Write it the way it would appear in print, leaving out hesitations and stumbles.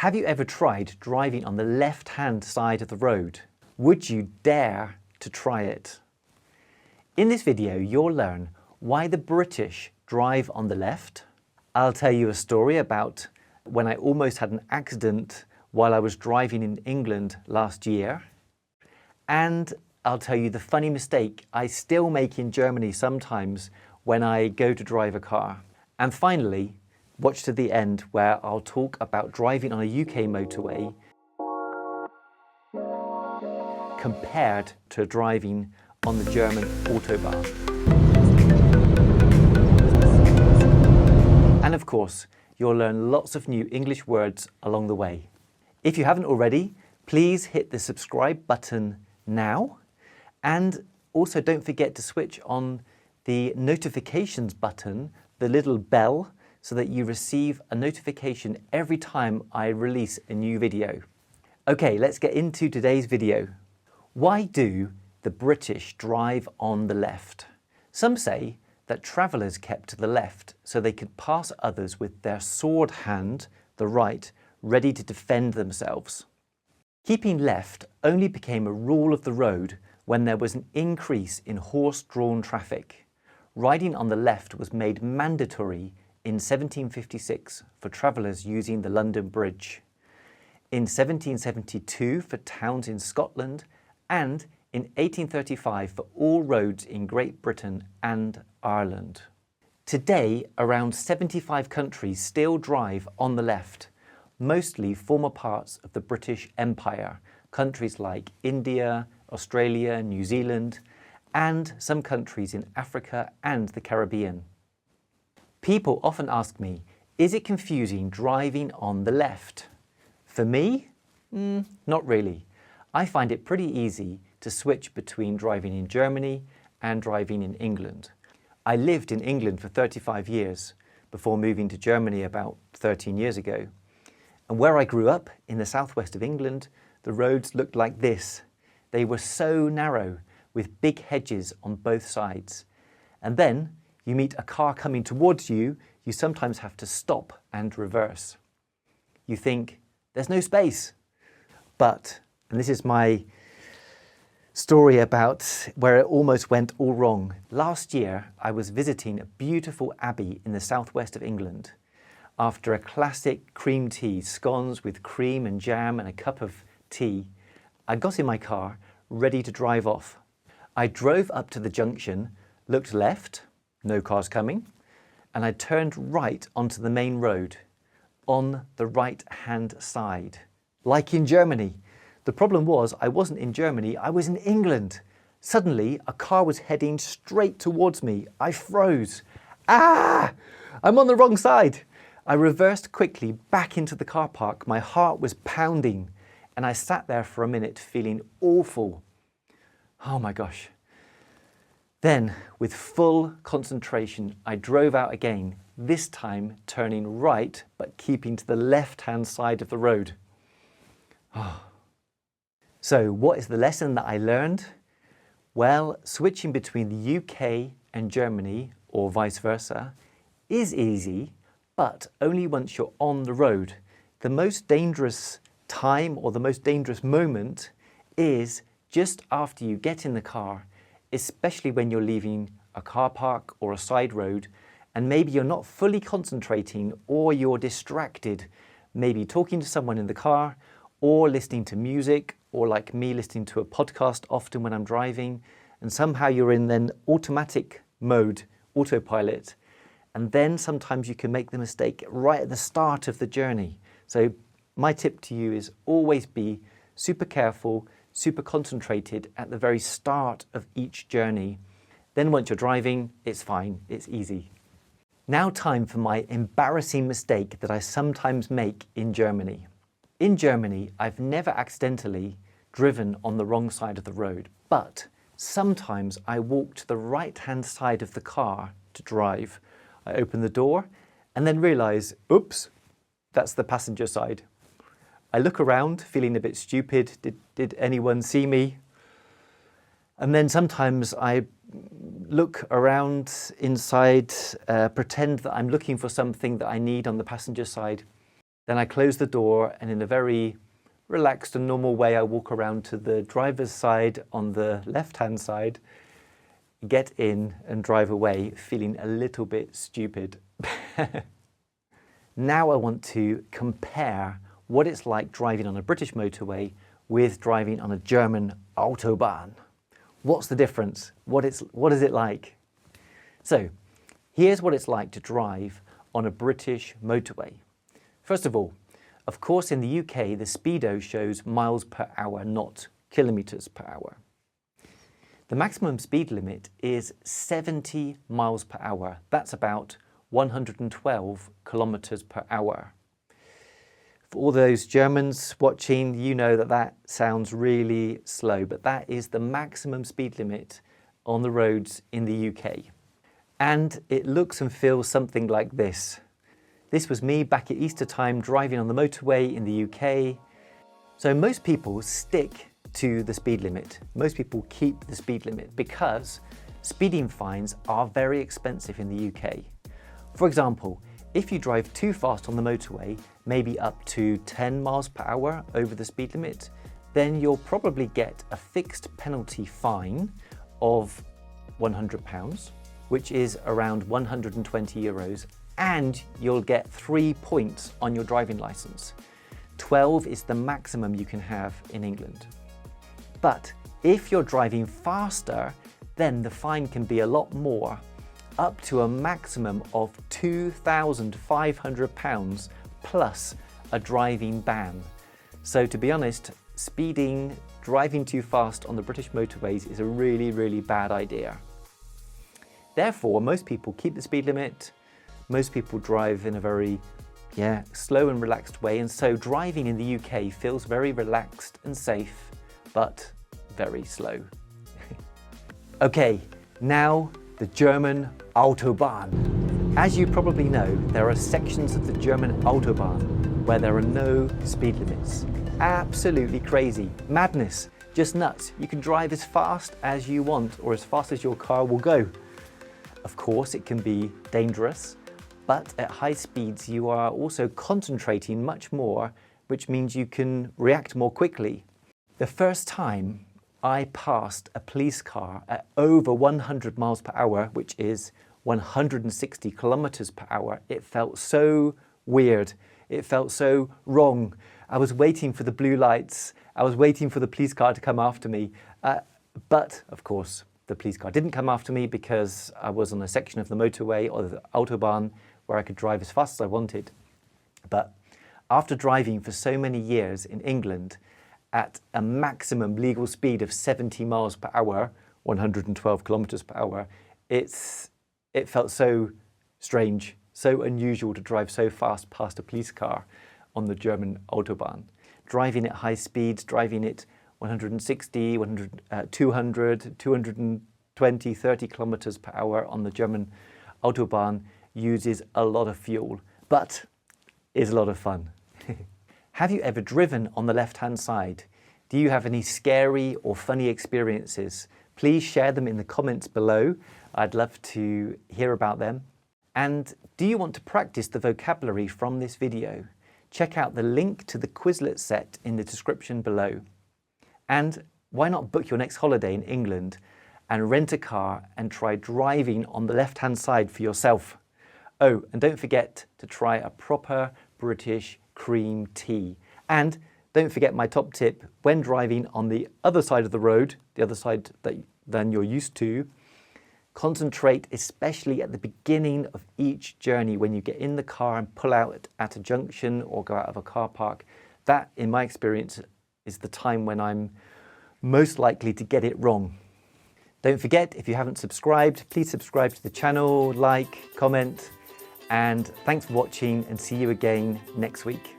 Have you ever tried driving on the left-hand side of the road? Would you dare to try it? In this video, you'll learn why the British drive on the left. I'll tell you a story about when I almost had an accident while I was driving in England last year. And I'll tell you the funny mistake I still make in Germany sometimes when I go to drive a car. And finally, watch to the end where I'll talk about driving on a UK motorway compared to driving on the German Autobahn. And of course, you'll learn lots of new English words along the way. If you haven't already, please hit the subscribe button now. And also don't forget to switch on the notifications button, the little bell, so that you receive a notification every time I release a new video. Okay, let's get into today's video. Why do the British drive on the left? Some say that travellers kept to the left so they could pass others with their sword hand, the right, ready to defend themselves. Keeping left only became a rule of the road when there was an increase in horse-drawn traffic. Riding on the left was made mandatory in 1756 for travellers using the London Bridge, in 1772 for towns in Scotland, and in 1835 for all roads in Great Britain and Ireland. Today, around 75 countries still drive on the left, mostly former parts of the British Empire, countries like India, Australia, New Zealand, and some countries in Africa and the Caribbean. People often ask me, is it confusing driving on the left? For me, not really. I find it pretty easy to switch between driving in Germany and driving in England. I lived in England for 35 years before moving to Germany about 13 years ago. And where I grew up, in the southwest of England, the roads looked like this. They were so narrow, with big hedges on both sides. And then you meet a car coming towards you, you sometimes have to stop and reverse. You think, there's no space. But, and this is my story about where it almost went all wrong. Last year, I was visiting a beautiful abbey in the southwest of England. After a classic cream tea, scones with cream and jam and a cup of tea, I got in my car, ready to drive off. I drove up to the junction, looked left, no cars coming, and I turned right onto the main road, on the right-hand side. Like in Germany. The problem was I wasn't in Germany, I was in England. Suddenly, a car was heading straight towards me. I froze. Ah! I'm on the wrong side. I reversed quickly back into the car park. My heart was pounding, and I sat there for a minute feeling awful. Oh my gosh. Then, with full concentration, I drove out again, this time turning right, but keeping to the left-hand side of the road. Oh. So, what is the lesson that I learned? Well, switching between the UK and Germany, or vice versa, is easy, but only once you're on the road. The most dangerous time or the most dangerous moment is just after you get in the car, especially when you're leaving a car park or a side road, and maybe you're not fully concentrating or you're distracted, maybe talking to someone in the car or listening to music, or like me, listening to a podcast often when I'm driving, and somehow you're in then automatic mode, autopilot, and then sometimes you can make the mistake right at the start of the journey. So my tip to you is always be super careful, super concentrated at the very start of each journey. Then once you're driving, it's fine, it's easy. Now time for my embarrassing mistake that I sometimes make in Germany. In Germany, I've never accidentally driven on the wrong side of the road, but sometimes I walk to the right-hand side of the car to drive. I open the door and then realise, oops, that's the passenger side. I look around, feeling a bit stupid. Did anyone see me? And then sometimes I look around inside, pretend that I'm looking for something that I need on the passenger side. Then I close the door and in a very relaxed and normal way, I walk around to the driver's side on the left-hand side, get in and drive away, feeling a little bit stupid. Now I want to compare what it's like driving on a British motorway with driving on a German Autobahn. What's the difference? What is it like? So here's what it's like to drive on a British motorway. First of all, of course, in the UK, the speedo shows miles per hour, not kilometers per hour. The maximum speed limit is 70 miles per hour. That's about 112 kilometers per hour. For all those Germans watching, you know that that sounds really slow, but that is the maximum speed limit on the roads in the UK. And it looks and feels something like this. This was me back at Easter time driving on the motorway in the UK. So most people stick to the speed limit. Most people keep the speed limit because speeding fines are very expensive in the UK. For example, if you drive too fast on the motorway, maybe up to 10 miles per hour over the speed limit, then you'll probably get a fixed penalty fine of £100, which is around 120 euros, and you'll get 3 points on your driving license. 12 is the maximum you can have in England. But if you're driving faster, then the fine can be a lot more, up to a maximum of £2,500 plus a driving ban. So to be honest, driving too fast on the British motorways is a really, really bad idea. Therefore, most people keep the speed limit. Most people drive in a very, slow and relaxed way. And so driving in the UK feels very relaxed and safe, but very slow. Okay, now the German Autobahn. As you probably know, there are sections of the German Autobahn where there are no speed limits. Absolutely crazy. Madness. Just nuts. You can drive as fast as you want or as fast as your car will go. Of course, it can be dangerous, but at high speeds you are also concentrating much more, which means you can react more quickly. The first time I passed a police car at over 100 miles per hour, which is 160 kilometers per hour, it felt so weird. It felt so wrong. I was waiting for the blue lights. I was waiting for the police car to come after me. But of course, the police car didn't come after me because I was on a section of the motorway or the Autobahn where I could drive as fast as I wanted. But after driving for so many years in England, at a maximum legal speed of 70 miles per hour, 112 kilometers per hour, it felt so strange, so unusual to drive so fast past a police car on the German Autobahn. Driving at high speeds, driving at 160, 200, 220, 30 kilometers per hour on the German Autobahn uses a lot of fuel, but is a lot of fun. Have you ever driven on the left-hand side? Do you have any scary or funny experiences? Please share them in the comments below. I'd love to hear about them. And do you want to practice the vocabulary from this video? Check out the link to the Quizlet set in the description below. And why not book your next holiday in England and rent a car and try driving on the left-hand side for yourself? Oh, and don't forget to try a proper British cream tea. And don't forget my top tip, when driving on the other side of the road, the other side than you're used to, concentrate especially at the beginning of each journey when you get in the car and pull out at a junction or go out of a car park. That, in my experience, is the time when I'm most likely to get it wrong. Don't forget, if you haven't subscribed, please subscribe to the channel, like, comment, and thanks for watching and see you again next week.